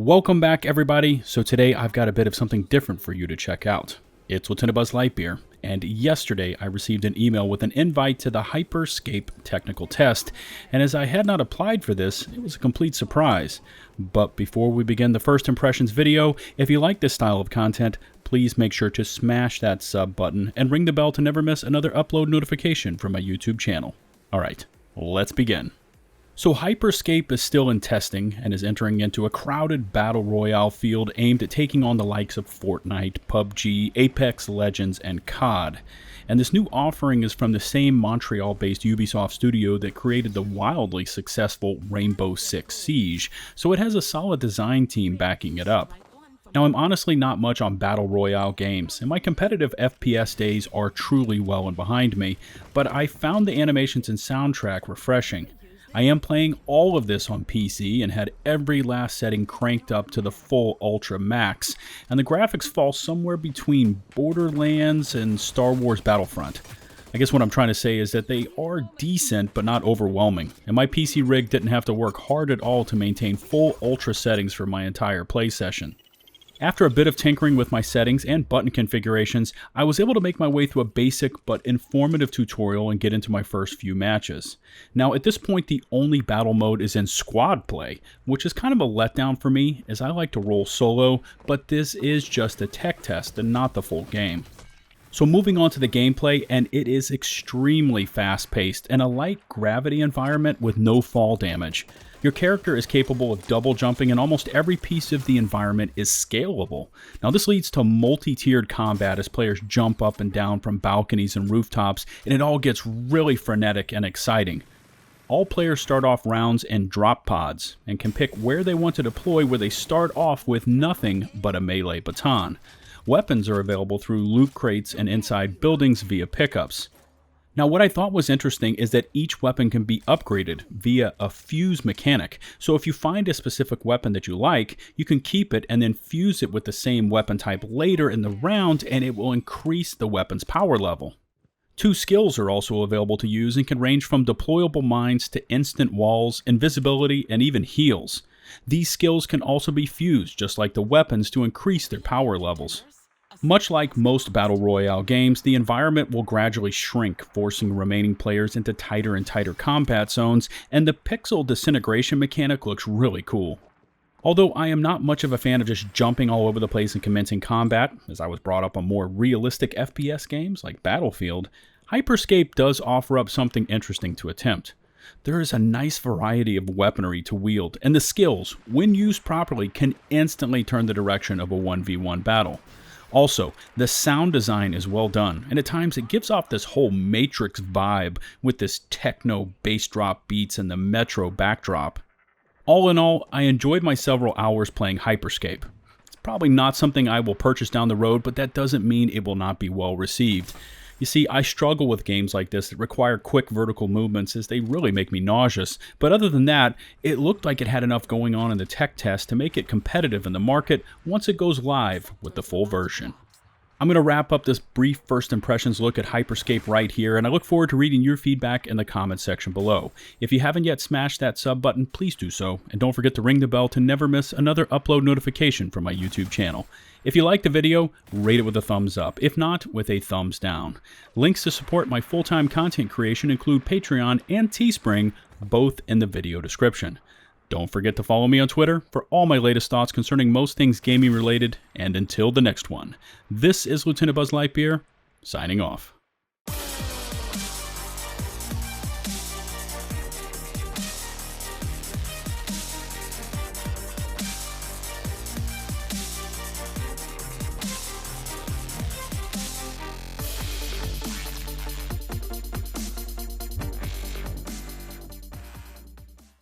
Welcome back, everybody. So today I've got a bit of something different for you to check out. It's LtBuzzLitebeer, and yesterday I received an email with an invite to the Hyper Scape technical test, and as I had not applied for this, it was a complete surprise. But before we begin the first impressions video, if you like this style of content, please make sure to smash that sub button and ring the bell to never miss another upload notification from my YouTube channel. Alright, let's begin. So Hyper Scape is still in testing and is entering into a crowded battle royale field aimed at taking on the likes of Fortnite, PUBG, Apex Legends, and COD. And this new offering is from the same Montreal-based Ubisoft studio that created the wildly successful Rainbow Six Siege, so it has a solid design team backing it up. Now, I'm honestly not much on battle royale games, and my competitive FPS days are truly well and behind me, but I found the animations and soundtrack refreshing. I am playing all of this on PC and had every last setting cranked up to the full Ultra Max, and the graphics fall somewhere between Borderlands and Star Wars Battlefront. I guess what I'm trying to say is that they are decent but not overwhelming, and my PC rig didn't have to work hard at all to maintain full Ultra settings for my entire play session. After a bit of tinkering with my settings and button configurations, I was able to make my way through a basic but informative tutorial and get into my first few matches. Now at this point the only battle mode is in squad play, which is kind of a letdown for me as I like to roll solo, but this is just a tech test and not the full game. So moving on to the gameplay, and it is extremely fast-paced and a light gravity environment with no fall damage. Your character is capable of double jumping and almost every piece of the environment is scalable. Now this leads to multi-tiered combat as players jump up and down from balconies and rooftops, and it all gets really frenetic and exciting. All players start off rounds in drop pods and can pick where they want to deploy, where they start off with nothing but a melee baton. Weapons are available through loot crates and inside buildings via pickups. Now what I thought was interesting is that each weapon can be upgraded via a fuse mechanic, so if you find a specific weapon that you like, you can keep it and then fuse it with the same weapon type later in the round and it will increase the weapon's power level. 2 skills are also available to use and can range from deployable mines to instant walls, invisibility, and even heals. These skills can also be fused just like the weapons to increase their power levels. Much like most Battle Royale games, the environment will gradually shrink, forcing remaining players into tighter and tighter combat zones, and the pixel disintegration mechanic looks really cool. Although I am not much of a fan of just jumping all over the place and commencing combat, as I was brought up on more realistic FPS games like Battlefield, Hyper Scape does offer up something interesting to attempt. There is a nice variety of weaponry to wield, and the skills, when used properly, can instantly turn the direction of a 1v1 battle. Also, the sound design is well done, and at times it gives off this whole Matrix vibe with this techno bass drop beats and the Metro backdrop. All in all, I enjoyed my several hours playing Hyper Scape. It's probably not something I will purchase down the road, but that doesn't mean it will not be well received. You see, I struggle with games like this that require quick vertical movements as they really make me nauseous, but other than that, it looked like it had enough going on in the tech test to make it competitive in the market once it goes live with the full version. I'm going to wrap up this brief first impressions look at Hyper Scape right here, and I look forward to reading your feedback in the comments section below. If you haven't yet smashed that sub button, please do so, and don't forget to ring the bell to never miss another upload notification from my YouTube channel. If you liked the video, rate it with a thumbs up, if not, with a thumbs down. Links to support my full-time content creation include Patreon and Teespring, both in the video description. Don't forget to follow me on Twitter for all my latest thoughts concerning most things gaming related, and until the next one, this is LtBuzzLitebeer, signing off.